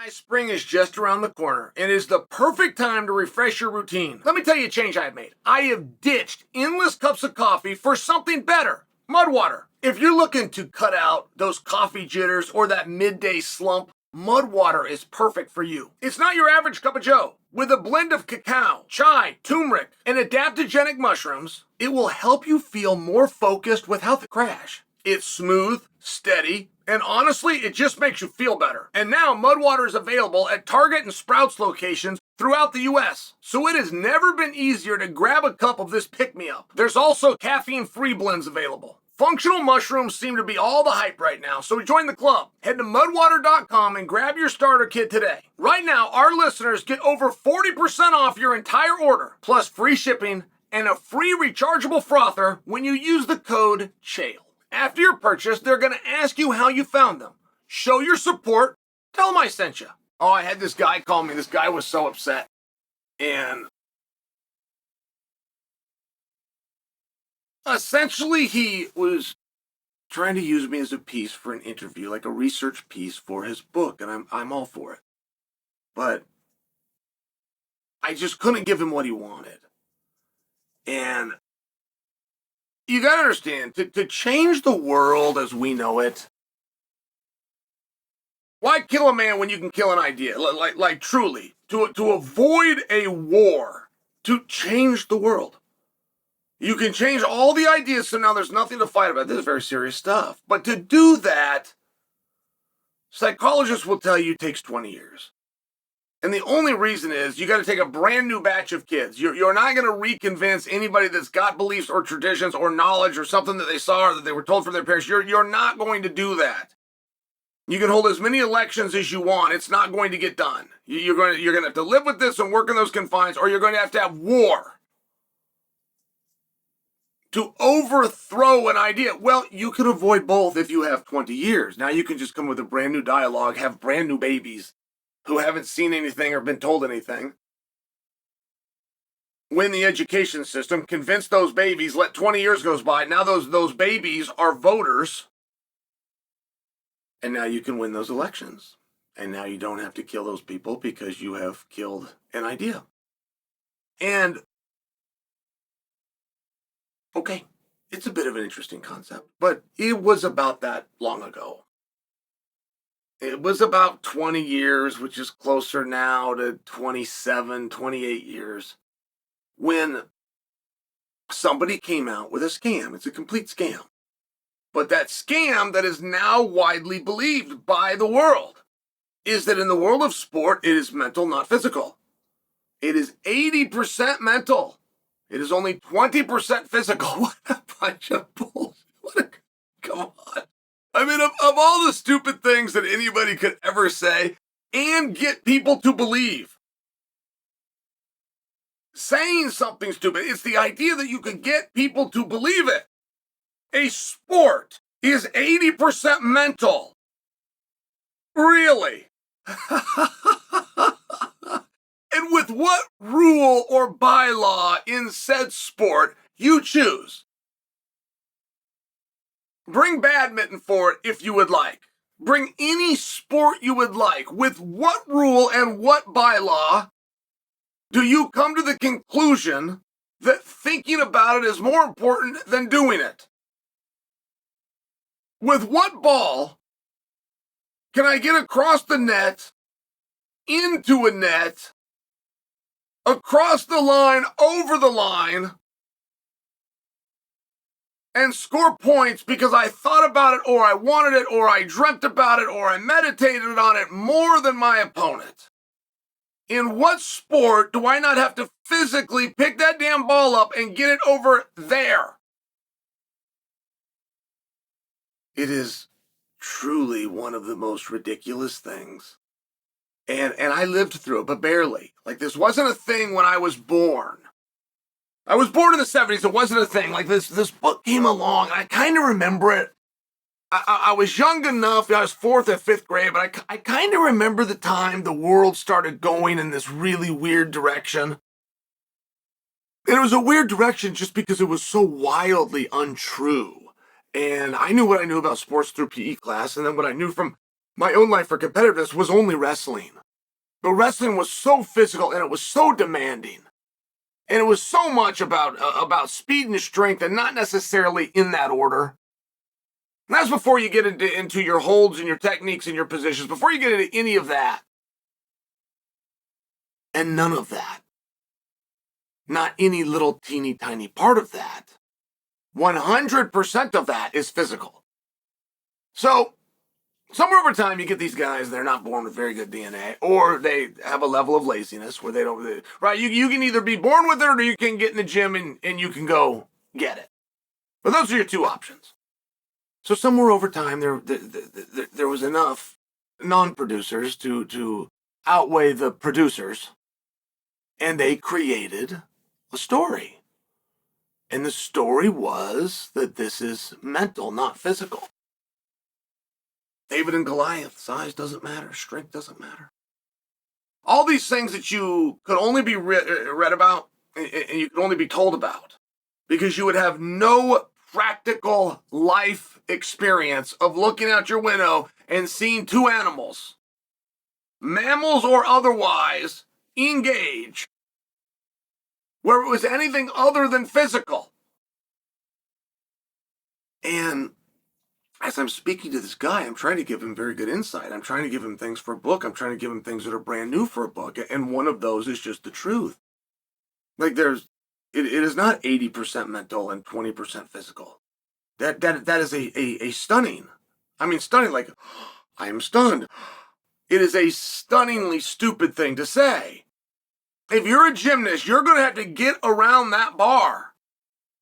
Guys, spring is just around the corner and is the perfect time to refresh your routine. Let me tell you a change I have made. I have ditched endless cups of coffee for something better, mud water. If you're looking to cut out those coffee jitters or that midday slump, mud water is perfect for you. It's not your average cup of joe. With a blend of cacao, chai, turmeric, and adaptogenic mushrooms, it will help you feel more focused without the crash. It's smooth, steady, and honestly, it just makes you feel better. And now mud water is available at Target and Sprouts locations throughout the US. So it has never been easier to grab a cup of this pick-me-up. There's also caffeine-free blends available. Functional mushrooms seem to be all the hype right now, so join the club. Head to mudwater.com and grab your starter kit today. Right now, our listeners get over 40% off your entire order, plus free shipping and a free rechargeable frother when you use the code Chael. After your purchase, they're going to ask you how you found them. Show your support. Tell them I sent you. Oh, I had this guy call me. This guy was so upset. And essentially, he was trying to use me as a piece for an interview, like a research piece for his book, and I'm all for it. But I just couldn't give him what he wanted. And you gotta understand, to change the world as we know it, why kill a man when you can kill an idea? Like truly, to avoid a war, to change the world. You can change all the ideas, so now there's nothing to fight about. This is very serious stuff. But to do that, psychologists will tell you it takes 20 years. And the only reason is you got to take a brand new batch of kids. You're not going to reconvince anybody that's got beliefs or traditions or knowledge or something that they saw or that they were told from their parents. You're not going to do that. You can hold as many elections as you want. It's not going to get done. You're going to have to live with this and work in those confines, or you're going to have war to overthrow an idea. Well, you can avoid both if you have 20 years. Now you can just come with a brand new dialogue, have brand new babies who haven't seen anything or been told anything, win the education system, convince those babies, let 20 years goes by, now those babies are voters, and now you can win those elections. And now you don't have to kill those people because you have killed an idea. And, okay, it's a bit of an interesting concept, but it was about that long ago. It was about 20 years, which is closer now to 27, 28 years, when somebody came out with a scam. It's a complete scam. But that scam that is now widely believed by the world is that in the world of sport, it is mental, not physical. It is 80% mental. It is only 20% physical. What a bunch of bullshit. Come on. I mean, of all the stupid things that anybody could ever say and get people to believe, saying something stupid, it's the idea that you can get people to believe it. A sport is 80% mental. Really? And with what rule or bylaw in said sport you choose? Bring badminton for it if you would like. Bring any sport you would like. With what rule and what bylaw do you come to the conclusion that thinking about it is more important than doing it? With what ball can I get across the net, into a net, across the line, over the line, and score points because I thought about it, or I wanted it, or I dreamt about it, or I meditated on it more than my opponent? In what sport do I not have to physically pick that damn ball up and get it over there? It is truly one of the most ridiculous things. And I lived through it, but barely. Like, this wasn't a thing when I was born. I was born in the 70s. It wasn't a thing. Like, this book came along, and I kind of remember it. I was young enough. I was 4th or 5th grade, but I kind of remember the time the world started going in this really weird direction. And it was a weird direction just because it was so wildly untrue. And I knew what I knew about sports through PE class, and then what I knew from my own life for competitiveness was only wrestling. But wrestling was so physical and it was so demanding. And it was so much about speed and strength and not necessarily in that order. And that's before you get into your holds and your techniques and your positions, before you get into any of that. And none of that. Not any little teeny tiny part of that. 100% of that is physical. So, somewhere over time, you get these guys, they're not born with very good DNA, or they have a level of laziness where they don't, right? You can either be born with it or you can get in the gym and you can go get it. But those are your two options. So somewhere over time, there was enough non-producers to outweigh the producers, and they created a story. And the story was that this is mental, not physical. David and Goliath, size doesn't matter, strength doesn't matter. All these things that you could only be read about and you could only be told about because you would have no practical life experience of looking out your window and seeing two animals, mammals or otherwise, engage where it was anything other than physical. And as I'm speaking to this guy, I'm trying to give him very good insight. I'm trying to give him things for a book. I'm trying to give him things that are brand new for a book. And one of those is just the truth. Like it is not 80% mental and 20% physical. That is a stunning. I mean, stunning, like, I am stunned. It is a stunningly stupid thing to say. If you're a gymnast, you're going to have to get around that bar.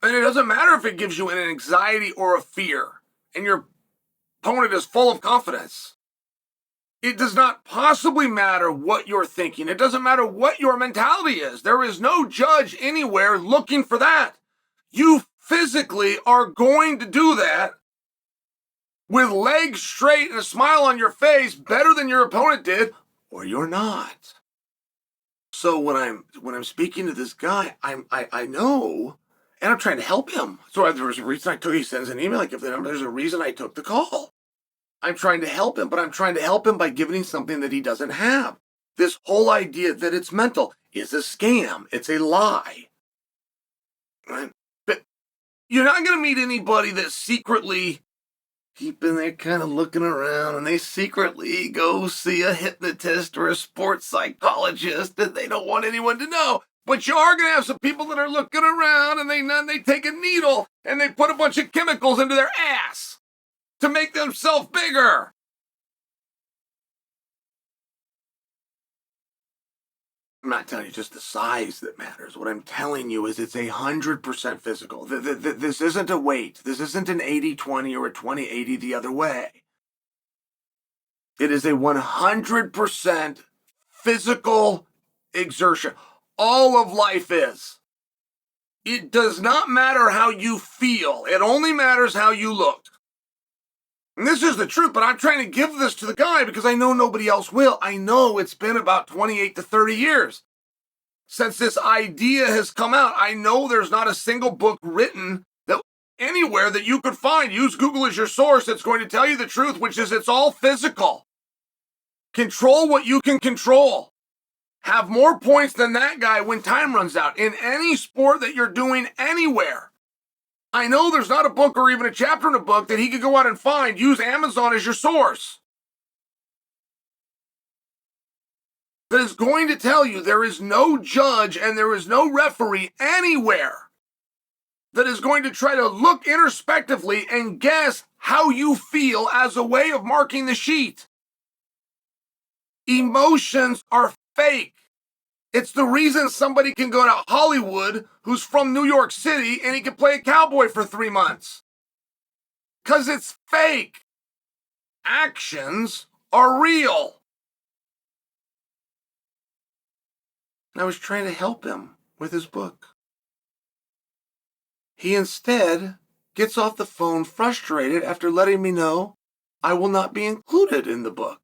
And it doesn't matter if it gives you an anxiety or a fear. And your opponent is full of confidence. It does not possibly matter what you're thinking. It doesn't matter what your mentality is. There is no judge anywhere looking for that. You physically are going to do that with legs straight and a smile on your face better than your opponent did, or you're not. So when I'm speaking to this guy, I know, and I'm trying to help him. So there was a reason he sends an email, like, if there's a reason I took the call. I'm trying to help him, but I'm trying to help him by giving him something that he doesn't have. This whole idea that it's mental is a scam. It's a lie. Right? But you're not going to meet anybody that's secretly keeping there kind of looking around and they secretly go see a hypnotist or a sports psychologist and they don't want anyone to know. But you are going to have some people that are looking around and they take a needle and they put a bunch of chemicals into their ass to make themselves bigger. I'm not telling you just the size that matters. What I'm telling you is it's 100% physical. This isn't a weight. This isn't an 80-20 or a 20-80 the other way. It is a 100% physical exertion. All of life is. It does not matter how you feel. It only matters how you look. And this is the truth, but I'm trying to give this to the guy because I know nobody else will. I know it's been about 28 to 30 years since this idea has come out. I know there's not a single book written that anywhere that you could find. Use Google as your source. It's going to tell you the truth, which is it's all physical. Control what you can control. Have more points than that guy when time runs out in any sport that you're doing anywhere. I know there's not a book or even a chapter in a book that he could go out and find. Use Amazon as your source. That is going to tell you there is no judge and there is no referee anywhere that is going to try to look introspectively and guess how you feel as a way of marking the sheet. Emotions are fake. It's the reason somebody can go to Hollywood who's from New York City and he can play a cowboy for 3 months. Because it's fake. Actions are real. I was trying to help him with his book. He instead gets off the phone frustrated after letting me know I will not be included in the book.